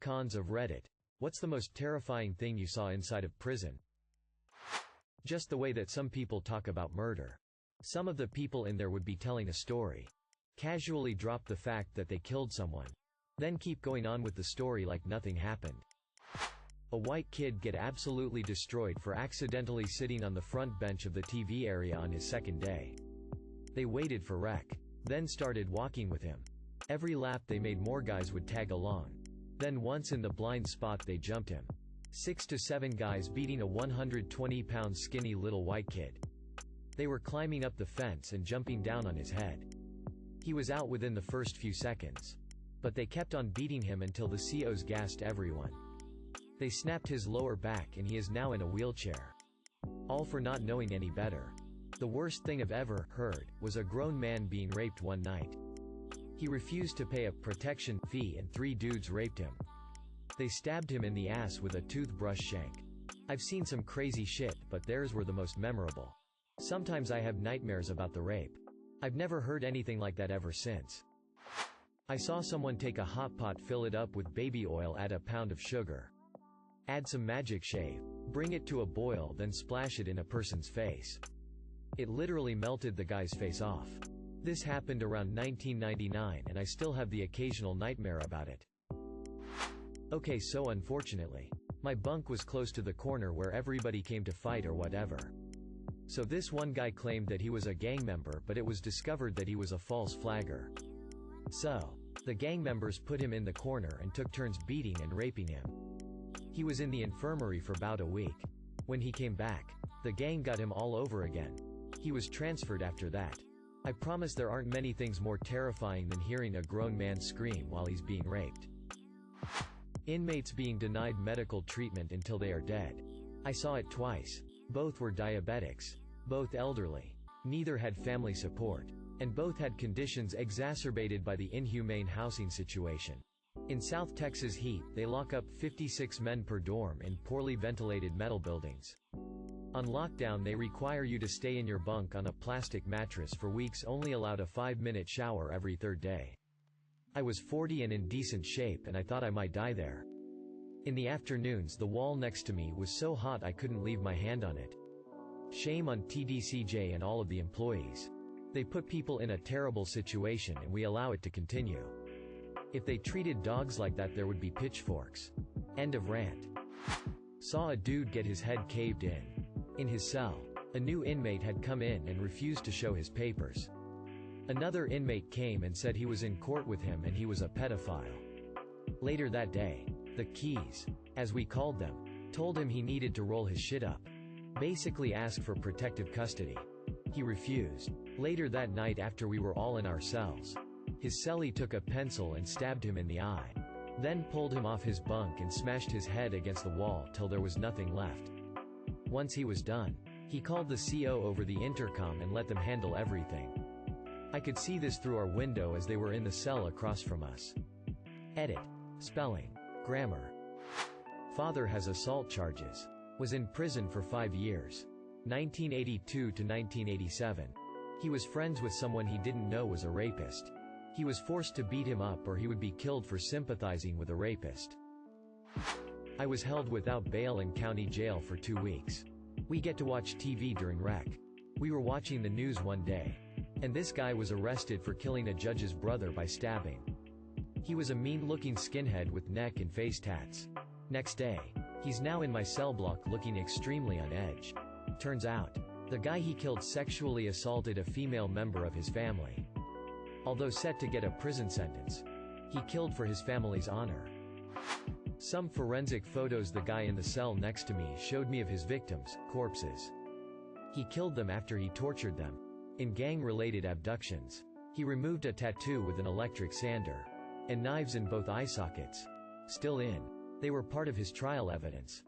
Cons of Reddit. What's the most terrifying thing you saw inside of prison? Just the way that some people talk about murder. Some of the people in there would be telling a story. Casually drop the fact that they killed someone. Then keep going on with the story like nothing happened. A white kid get absolutely destroyed for accidentally sitting on the front bench of the TV area on his second day. They waited for rec. Then started walking with him. Every lap they made more guys would tag along. Then once in the blind spot they jumped him. 6 to 7 guys beating a 120-pound skinny little white kid. They were climbing up the fence and jumping down on his head. He was out within the first few seconds. But they kept on beating him until the COs gassed everyone. They snapped his lower back and he is now in a wheelchair. All for not knowing any better. The worst thing I've ever heard was a grown man being raped one night. He refused to pay a protection fee and 3 dudes raped him. They stabbed him in the ass with a toothbrush shank. I've seen some crazy shit, but theirs were the most memorable. Sometimes I have nightmares about the rape. I've never heard anything like that ever since. I saw someone take a hot pot, fill it up with baby oil, add a pound of sugar. Add some magic shave. Bring it to a boil, then splash it in a person's face. It literally melted the guy's face off. This happened around 1999 and I still have the occasional nightmare about it. Okay, so unfortunately, my bunk was close to the corner where everybody came to fight or whatever. So this one guy claimed that he was a gang member, but it was discovered that he was a false flagger. So, the gang members put him in the corner and took turns beating and raping him. He was in the infirmary for about a week. When he came back, the gang got him all over again. He was transferred after that. I promise there aren't many things more terrifying than hearing a grown man scream while he's being raped. Inmates being denied medical treatment until they are dead. I saw it twice. Both were diabetics. Both elderly. Neither had family support. And both had conditions exacerbated by the inhumane housing situation. In South Texas heat, they lock up 56 men per dorm in poorly ventilated metal buildings. On lockdown they require you to stay in your bunk on a plastic mattress for weeks, only allowed a 5-minute shower every 3rd day. I was 40 and in decent shape and I thought I might die there. In the afternoons the wall next to me was so hot I couldn't leave my hand on it. Shame on TDCJ and all of the employees. They put people in a terrible situation and we allow it to continue. If they treated dogs like that there would be pitchforks. End of rant. Saw a dude get his head caved in. In his cell, a new inmate had come in and refused to show his papers. Another inmate came and said he was in court with him and he was a pedophile. Later that day, the keys, as we called them, told him he needed to roll his shit up. Basically ask for protective custody. He refused. Later that night, after we were all in our cells, his cellie took a pencil and stabbed him in the eye. Then pulled him off his bunk and smashed his head against the wall till there was nothing left. Once he was done, he called the CO over the intercom and let them handle everything. I could see this through our window as they were in the cell across from us. Edit. Spelling. Grammar. Father has assault charges. Was in prison for 5 years. 1982 to 1987. He was friends with someone he didn't know was a rapist. He was forced to beat him up or he would be killed for sympathizing with a rapist. I was held without bail in county jail for 2 weeks. We get to watch TV during rec. We were watching the news one day. And this guy was arrested for killing a judge's brother by stabbing. He was a mean-looking skinhead with neck and face tats. Next day, he's now in my cell block looking extremely on edge. Turns out, the guy he killed sexually assaulted a female member of his family. Although set to get a prison sentence, he killed for his family's honor. Some forensic photos the guy in the cell next to me showed me of his victims' corpses. He killed them after he tortured them. In gang-related abductions, he removed a tattoo with an electric sander. And knives in both eye sockets. Still in. They were part of his trial evidence.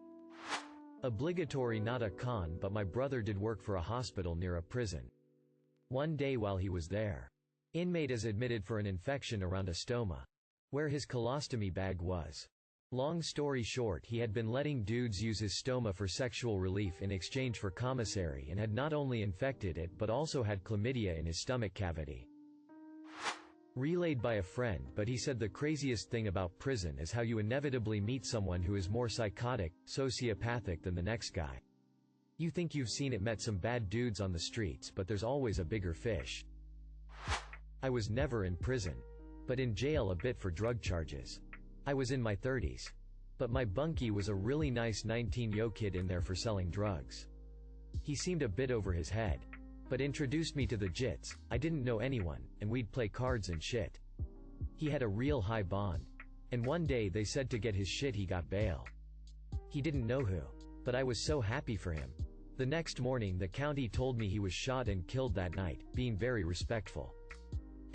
Obligatory, not a con, but my brother did work for a hospital near a prison. One day while he was there, inmate is admitted for an infection around a stoma, where his colostomy bag was. Long story short, he had been letting dudes use his stoma for sexual relief in exchange for commissary and had not only infected it but also had chlamydia in his stomach cavity. Relayed by a friend, but he said the craziest thing about prison is how you inevitably meet someone who is more psychotic, sociopathic than the next guy. You think you've met some bad dudes on the streets, but there's always a bigger fish. I was never in prison, but in jail a bit for drug charges. I was in my 30s. But my bunkie was a really nice 19-year-old kid in there for selling drugs. He seemed a bit over his head, but introduced me to the jits. I didn't know anyone, and we'd play cards and shit. He had a real high bond. And one day they said to get his shit he got bail. He didn't know who. But I was so happy for him. The next morning the county told me he was shot and killed that night, being very respectful.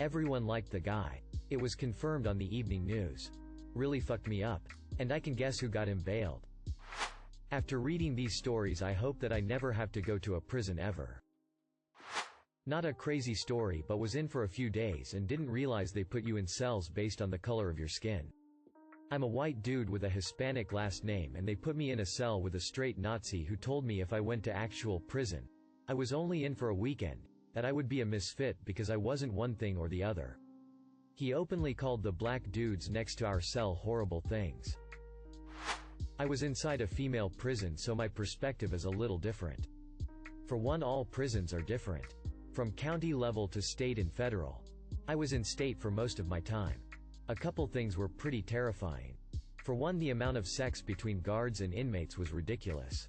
Everyone liked the guy. It was confirmed on the evening news. Really fucked me up. And I can guess who got him bailed. After reading these stories I hope that I never have to go to a prison ever. Not a crazy story, but was in for a few days and didn't realize they put you in cells based on the color of your skin. I'm a white dude with a Hispanic last name and they put me in a cell with a straight Nazi who told me if I went to actual prison, I was only in for a weekend, that I would be a misfit because I wasn't one thing or the other. He openly called the black dudes next to our cell horrible things. I was inside a female prison, so my perspective is a little different. For one, all prisons are different. From county level to state and federal. I was in state for most of my time. A couple things were pretty terrifying. For one, the amount of sex between guards and inmates was ridiculous.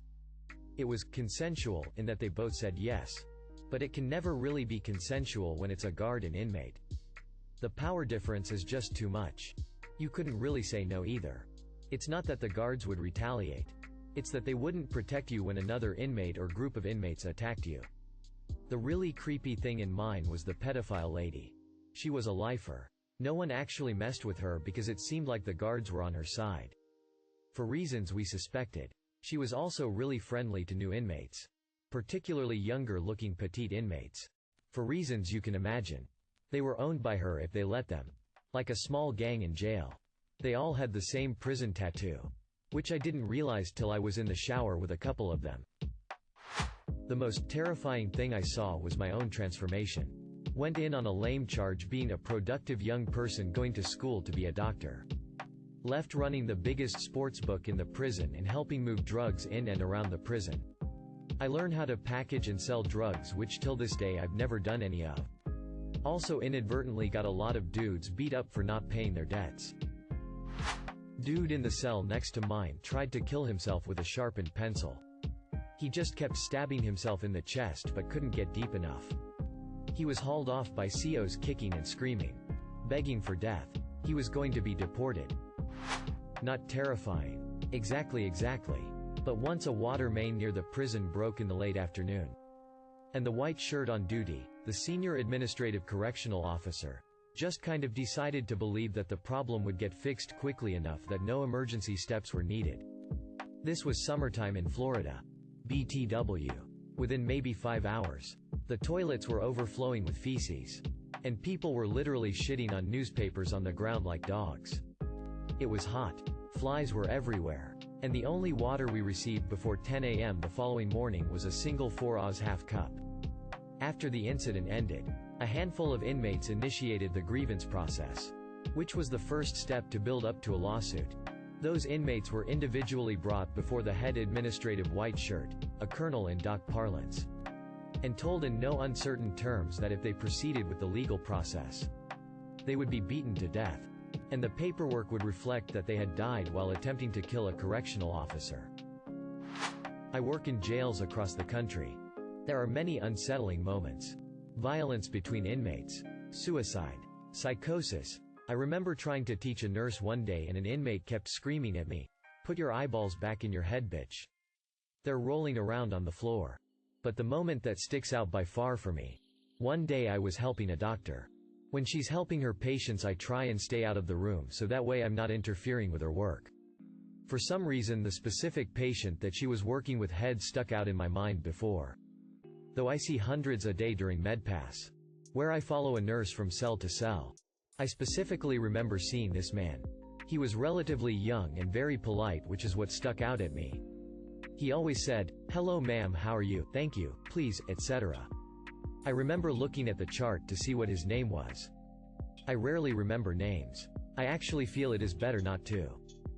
It was consensual in that they both said yes. But it can never really be consensual when it's a guard and inmate. The power difference is just too much. You couldn't really say no either. It's not that the guards would retaliate. It's that they wouldn't protect you when another inmate or group of inmates attacked you. The really creepy thing in mine was the pedophile lady. She was a lifer. No one actually messed with her because it seemed like the guards were on her side. For reasons we suspected. She was also really friendly to new inmates. Particularly younger-looking petite inmates. For reasons you can imagine. They were owned by her if they let them. Like a small gang in jail. They all had the same prison tattoo. Which I didn't realize till I was in the shower with a couple of them. The most terrifying thing I saw was my own transformation. Went in on a lame charge being a productive young person going to school to be a doctor. Left running the biggest sports book in the prison and helping move drugs in and around the prison. I learned how to package and sell drugs, which till this day I've never done any of. Also inadvertently got a lot of dudes beat up for not paying their debts. Dude in the cell next to mine tried to kill himself with a sharpened pencil. He just kept stabbing himself in the chest but couldn't get deep enough. He was hauled off by COs kicking and screaming. Begging for death. He was going to be deported. Not terrifying. Exactly. But once a water main near the prison broke in the late afternoon. And the white shirt on duty, the senior administrative correctional officer, just kind of decided to believe that the problem would get fixed quickly enough that no emergency steps were needed. This was summertime in Florida. BTW. Within maybe 5 hours. The toilets were overflowing with feces. And people were literally shitting on newspapers on the ground like dogs. It was hot. Flies were everywhere. And the only water we received before 10 a.m. the following morning was a single 4 oz half cup. After the incident ended, a handful of inmates initiated the grievance process. Which was the first step to build up to a lawsuit. Those inmates were individually brought before the head administrative white shirt, a colonel in doc parlance. And told in no uncertain terms that if they proceeded with the legal process, they would be beaten to death. And the paperwork would reflect that they had died while attempting to kill a correctional officer. I work in jails across the country. There are many unsettling moments. Violence between inmates. Suicide. Psychosis. I remember trying to teach a nurse one day and an inmate kept screaming at me, "Put your eyeballs back in your head, bitch." They're rolling around on the floor. But the moment that sticks out by far for me. One day I was helping a doctor. When she's helping her patients I try and stay out of the room so that way I'm not interfering with her work. For some reason the specific patient that she was working with had stuck out in my mind before. Though I see hundreds a day during MedPass, where I follow a nurse from cell to cell. I specifically remember seeing this man. He was relatively young and very polite, which is what stuck out at me. He always said, "Hello ma'am, how are you, thank you, please, etc." I remember looking at the chart to see what his name was. I rarely remember names. I actually feel it is better not to.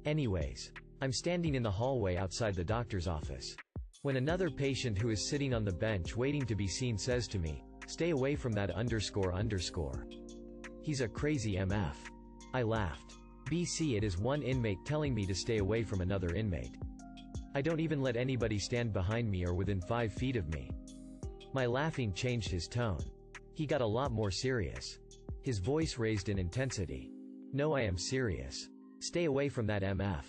Anyways, I'm standing in the hallway outside the doctor's office, when another patient who is sitting on the bench waiting to be seen says to me, "Stay away from that __." He's a crazy MF. I laughed. BC, it is one inmate telling me to stay away from another inmate. I don't even let anybody stand behind me or within 5 feet of me. My laughing changed his tone. He got a lot more serious. His voice raised in intensity. "No, I am serious. Stay away from that MF.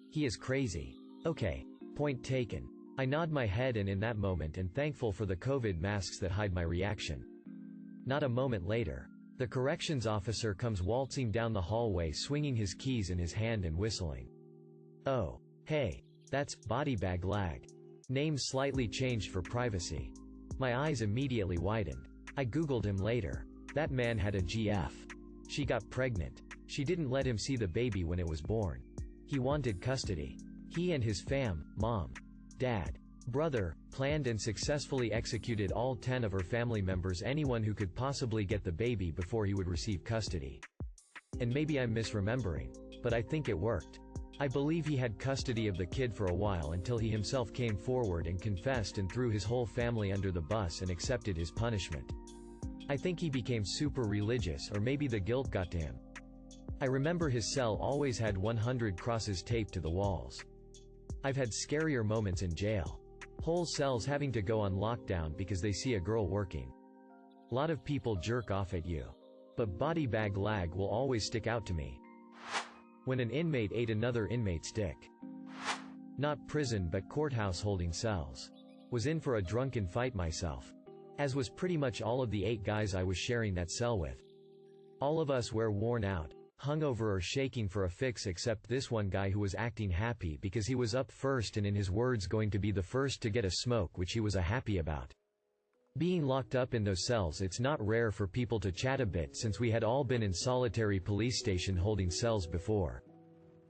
He is crazy." Okay. Point taken. I nod my head and in that moment am thankful for the COVID masks that hide my reaction. Not a moment later, the corrections officer comes waltzing down the hallway swinging his keys in his hand and whistling. "Oh. Hey. That's body bag lag." Name slightly changed for privacy. My eyes immediately widened. I googled him later. That man had a GF. She got pregnant. She didn't let him see the baby when it was born. He wanted custody. He and his mom, dad, brother, planned and successfully executed all 10 of her family members, anyone who could possibly get the baby before he would receive custody. And maybe I'm misremembering, but I think it worked. I believe he had custody of the kid for a while until he himself came forward and confessed and threw his whole family under the bus and accepted his punishment. I think he became super religious, or maybe the guilt got to him. I remember his cell always had 100 crosses taped to the walls. I've had scarier moments in jail. Whole cells having to go on lockdown because they see a girl working. Lot of people jerk off at you. But body bag lag will always stick out to me. When an inmate ate another inmate's dick. Not prison but courthouse holding cells. Was in for a drunken fight myself. As was pretty much all of the 8 guys I was sharing that cell with. All of us were worn out, hungover or shaking for a fix except this one guy who was acting happy because he was up first and in his words going to be the first to get a smoke, which he was happy about. Being locked up in those cells, it's not rare for people to chat a bit since we had all been in solitary police station holding cells before.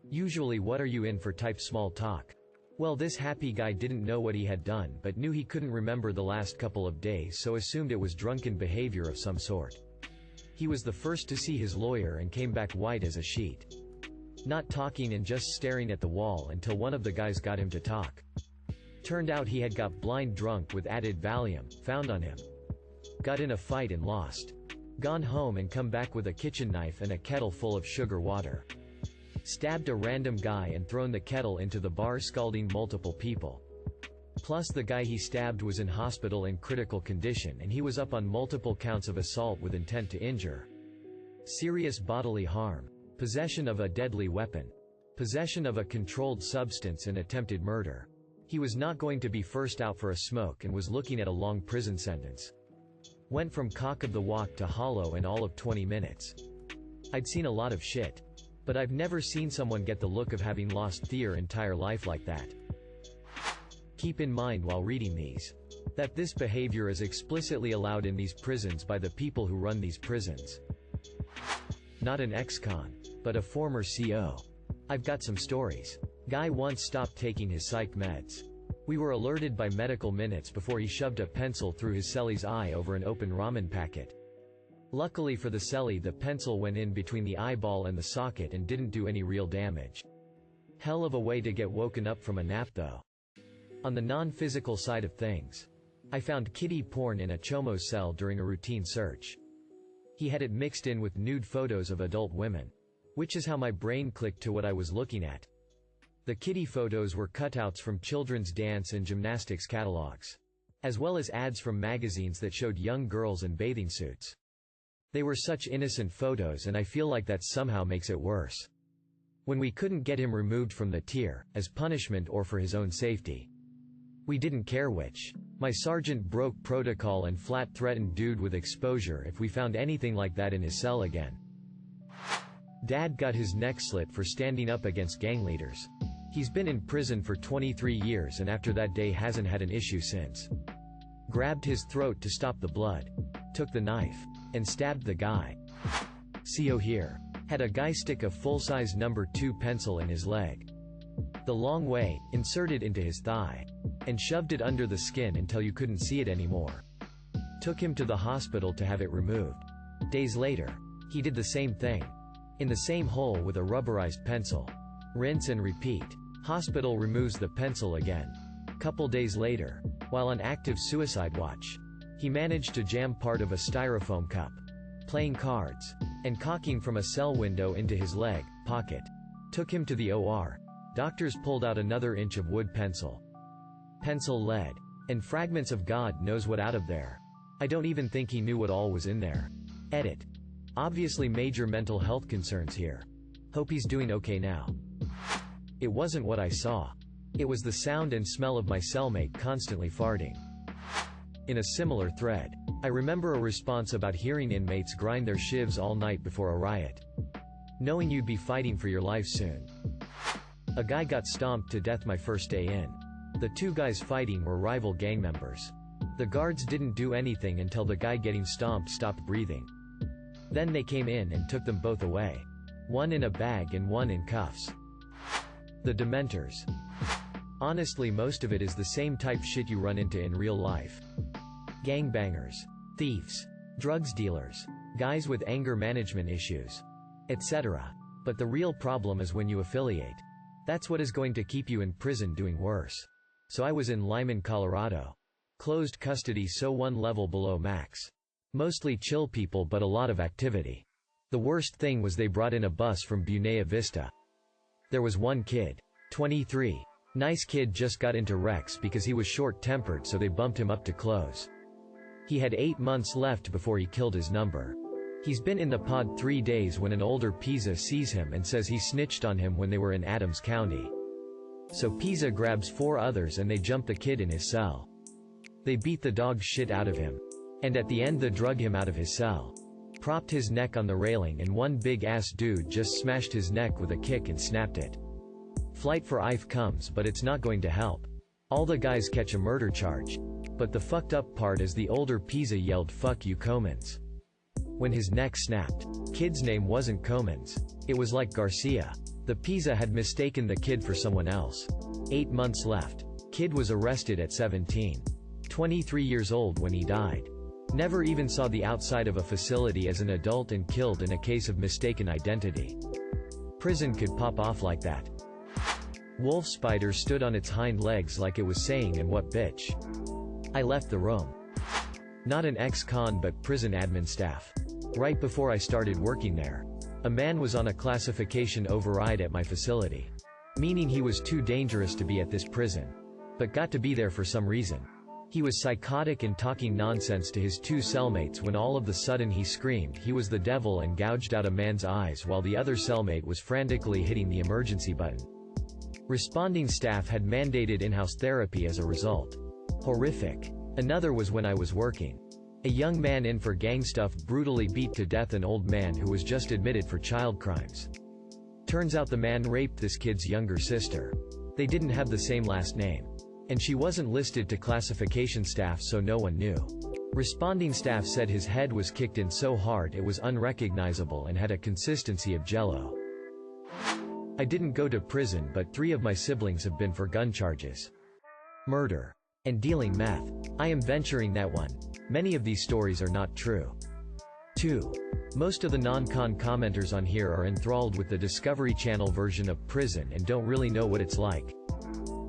Usually what are you in for type small talk. Well, this happy guy didn't know what he had done but knew he couldn't remember the last couple of days, so assumed it was drunken behavior of some sort. He was the first to see his lawyer and came back white as a sheet. Not talking and just staring at the wall until one of the guys got him to talk. Turned out he had got blind drunk with added Valium, found on him. Got in a fight and lost. Gone home and come back with a kitchen knife and a kettle full of sugar water. Stabbed a random guy and thrown the kettle into the bar, scalding multiple people. Plus the guy he stabbed was in hospital in critical condition and he was up on multiple counts of assault with intent to injure. Serious bodily harm. Possession of a deadly weapon. Possession of a controlled substance and attempted murder. He was not going to be first out for a smoke and was looking at a long prison sentence. Went from cock of the walk to hollow in all of 20 minutes. I'd seen a lot of shit. But I've never seen someone get the look of having lost their entire life like that. Keep in mind while reading these, that this behavior is explicitly allowed in these prisons by the people who run these prisons. Not an ex-con, but a former CO. I've got some stories. Guy once stopped taking his psych meds. We were alerted by medical minutes before he shoved a pencil through his cellie's eye over an open ramen packet. Luckily for the cellie, the pencil went in between the eyeball and the socket and didn't do any real damage. Hell of a way to get woken up from a nap though. On the non-physical side of things, I found kiddie porn in a Chomo's cell during a routine search. He had it mixed in with nude photos of adult women. Which is how my brain clicked to what I was looking at. The kiddie photos were cutouts from children's dance and gymnastics catalogs, as well as ads from magazines that showed young girls in bathing suits. They were such innocent photos and I feel like that somehow makes it worse. When we couldn't get him removed from the tier, as punishment or for his own safety. We didn't care which. My sergeant broke protocol and flat threatened dude with exposure if we found anything like that in his cell again. Dad got his neck slit for standing up against gang leaders. He's been in prison for 23 years and after that day hasn't had an issue since. Grabbed his throat to stop the blood. Took the knife. And stabbed the guy. CO here. Had a guy stick a full-size number 2 pencil in his leg. The long way, inserted into his thigh. And shoved it under the skin until you couldn't see it anymore. Took him to the hospital to have it removed. Days later, He did the same thing. In the same hole with a rubberized pencil. Rinse and repeat. Hospital removes the pencil again. Couple days later, while on active suicide watch, he managed to jam part of a styrofoam cup, playing cards, and caulking from a cell window into his leg pocket. Took him to the OR. Doctors pulled out another inch of wood pencil. Pencil lead. And fragments of God knows what out of there. I don't even think he knew what all was in there. Edit. Obviously major mental health concerns here. Hope he's doing okay now. It wasn't what I saw. It was the sound and smell of my cellmate constantly farting. In a similar thread, I remember a response about hearing inmates grind their shivs all night before a riot. Knowing you'd be fighting for your life soon. A guy got stomped to death my first day in. The two guys fighting were rival gang members. The guards didn't do anything until the guy getting stomped stopped breathing. Then they came in and took them both away. One in a bag and one in cuffs. The Dementors. Honestly, most of it is the same type shit you run into in real life. Gangbangers. Thieves. Drugs dealers. Guys with anger management issues. Etc. But the real problem is when you affiliate. That's what is going to keep you in prison doing worse. So I was in Lyman, Colorado. Closed custody, so one level below max. Mostly chill people but a lot of activity. The worst thing was they brought in a bus from Buena Vista. There was one kid. 23. Nice kid, just got into Rex because he was short-tempered, so they bumped him up to close. He had 8 months left before he killed his number. He's been in the pod 3 days when an older Pisa sees him and says he snitched on him when they were in Adams County. So Pisa grabs 4 others and they jump the kid in his cell. They beat the dog shit out of him. And at the end they drug him out of his cell. Propped his neck on the railing and one big ass dude just smashed his neck with a kick and snapped it. Flight for IFE comes but it's not going to help. All the guys catch a murder charge. But the fucked up part is the older Pisa yelled "Fuck you Comans" when his neck snapped. Kid's name wasn't Comans. It was like Garcia. The Pisa had mistaken the kid for someone else. 8 months left. Kid was arrested at 17. 23 years old when he died. Never even saw the outside of a facility as an adult and killed in a case of mistaken identity. Prison could pop off like that. Wolf spider stood on its hind legs like it was saying, "And what bitch?" I left the room. Not an ex-con but prison admin staff. Right before I started working there. A man was on a classification override at my facility. Meaning he was too dangerous to be at this prison. But got to be there for some reason. He was psychotic and talking nonsense to his 2 cellmates when all of the sudden he screamed he was the devil and gouged out a man's eyes while the other cellmate was frantically hitting the emergency button. Responding staff had mandated in-house therapy as a result. Horrific. Another was when I was working. A young man in for gang stuff brutally beat to death an old man who was just admitted for child crimes. Turns out the man raped this kid's younger sister. They didn't have the same last name. And she wasn't listed to classification staff, so no one knew. Responding staff said his head was kicked in so hard it was unrecognizable and had a consistency of jello. I didn't go to prison, but 3 of my siblings have been for gun charges, murder, and dealing meth. I am venturing that one. Many of these stories are not true. 2. Most of the non-con commenters on here are enthralled with the Discovery Channel version of prison and don't really know what it's like.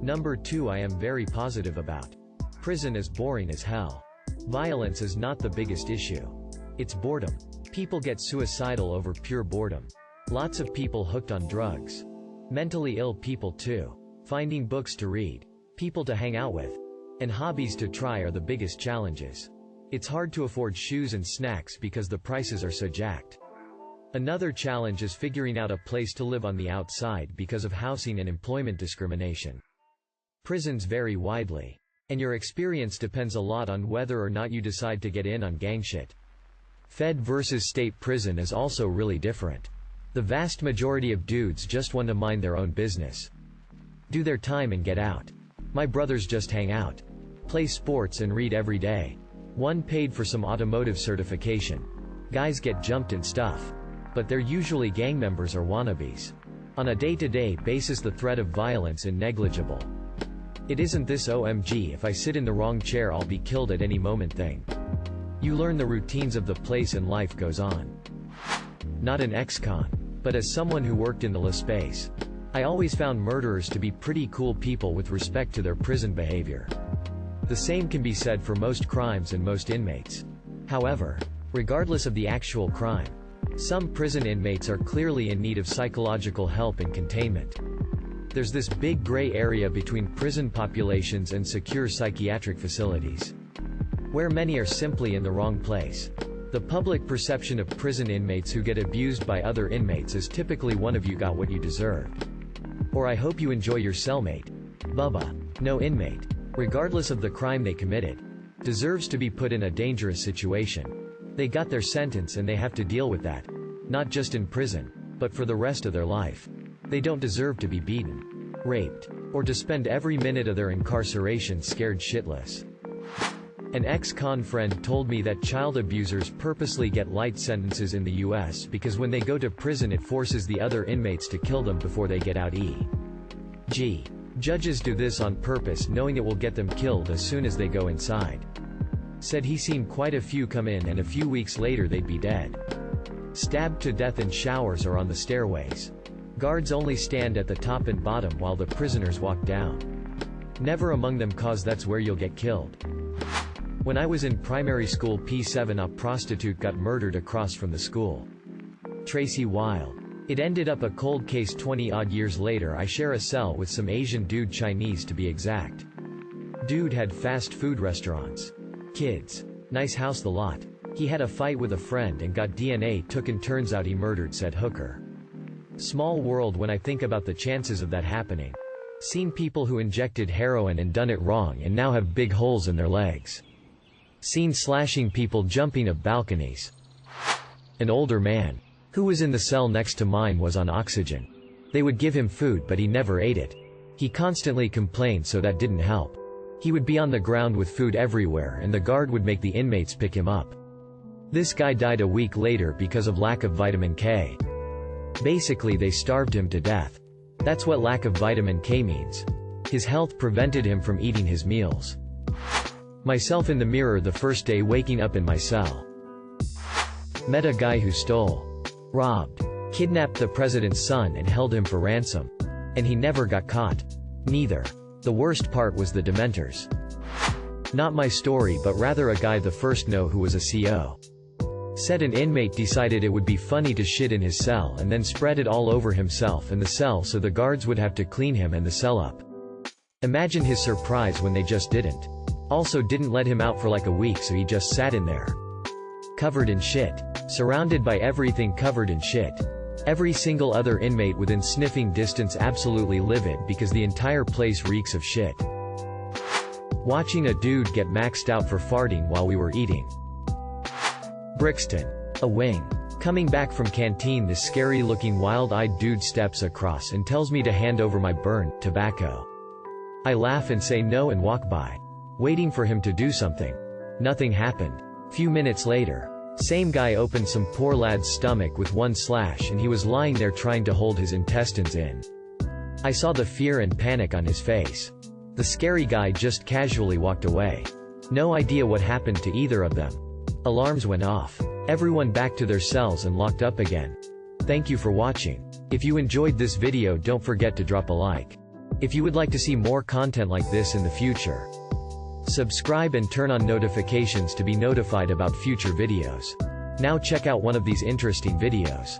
Number 2, I am very positive about. Prison is boring as hell. Violence is not the biggest issue. It's boredom. People get suicidal over pure boredom. Lots of people hooked on drugs. Mentally ill people too. Finding books to read. People to hang out with. And hobbies to try are the biggest challenges. It's hard to afford shoes and snacks because the prices are so jacked. Another challenge is figuring out a place to live on the outside because of housing and employment discrimination. Prisons vary widely. And your experience depends a lot on whether or not you decide to get in on gang shit. Fed versus state prison is also really different. The vast majority of dudes just want to mind their own business. Do their time and get out. My brothers just hang out. Play sports and read every day. One paid for some automotive certification. Guys get jumped and stuff. But they're usually gang members or wannabes. On a day-to-day basis the threat of violence is negligible. It isn't this OMG if I sit in the wrong chair I'll be killed at any moment thing. You learn the routines of the place and life goes on. not an ex-con, but as someone who worked in the space. I always found murderers to be pretty cool people with respect to their prison behavior. The same can be said for most crimes and most inmates. However, regardless of the actual crime, some prison inmates are clearly in need of psychological help and containment. There's this big gray area between prison populations and secure psychiatric facilities, where many are simply in the wrong place. The public perception of prison inmates who get abused by other inmates is typically one of "you got what you deserved," or "I hope you enjoy your cellmate." Bubba. No inmate, regardless of the crime they committed, deserves to be put in a dangerous situation. They got their sentence and they have to deal with that. Not just in prison, but for the rest of their life. They don't deserve to be beaten, raped, or to spend every minute of their incarceration scared shitless. An ex-con friend told me that child abusers purposely get light sentences in the US because when they go to prison it forces the other inmates to kill them before they get out. E.g. judges do this on purpose knowing it will get them killed as soon as they go inside. Said he seen quite a few come in and a few weeks later they'd be dead. Stabbed to death in showers or on the stairways. Guards only stand at the top and bottom while the prisoners walk down. Never among them, cause that's where you'll get killed. When I was in primary school P7, a prostitute got murdered across from the school. Tracy Wild. It ended up a cold case. 20-odd years later I share a cell with some Asian dude, Chinese to be exact. Dude had fast food restaurants. Kids. Nice house, the lot. He had a fight with a friend and got DNA taken, turns out he murdered said hooker. Small world when I think about the chances of that happening. Seen people who injected heroin and done it wrong and now have big holes in their legs. Seen slashing people jumping up balconies. An older man, who was in the cell next to mine, was on oxygen. They would give him food but he never ate it. He constantly complained, so that didn't help. He would be on the ground with food everywhere and the guard would make the inmates pick him up. This guy died a week later because of lack of vitamin K. Basically they starved him to death. That's what lack of vitamin K means. His health prevented him from eating his meals. Myself in the mirror the first day waking up in my cell. Met a guy who stole, robbed, kidnapped the president's son and held him for ransom. And he never got caught. Neither. The worst part was the dementors. Not my story, but rather a guy the first know who was a CO. Said an inmate decided it would be funny to shit in his cell and then spread it all over himself and the cell so the guards would have to clean him and the cell up. Imagine his surprise when they just didn't. Also didn't let him out for like a week, so he just sat in there. Covered in shit. Surrounded by everything covered in shit. Every single other inmate within sniffing distance absolutely livid because the entire place reeks of shit. Watching a dude get maxed out for farting while we were eating. Brixton. A wing. Coming back from canteen, this scary-looking wild-eyed dude steps across and tells me to hand over my burned tobacco. I laugh and say no and walk by. Waiting for him to do something. Nothing happened. Few minutes later, same guy opened some poor lad's stomach with one slash and he was lying there trying to hold his intestines in. I saw the fear and panic on his face. The scary guy just casually walked away. No idea what happened to either of them. Alarms went off. Everyone back to their cells and locked up again. Thank you for watching. If you enjoyed this video, don't forget to drop a like. If you would like to see more content like this in the future, subscribe and turn on notifications to be notified about future videos. Now check out one of these interesting videos.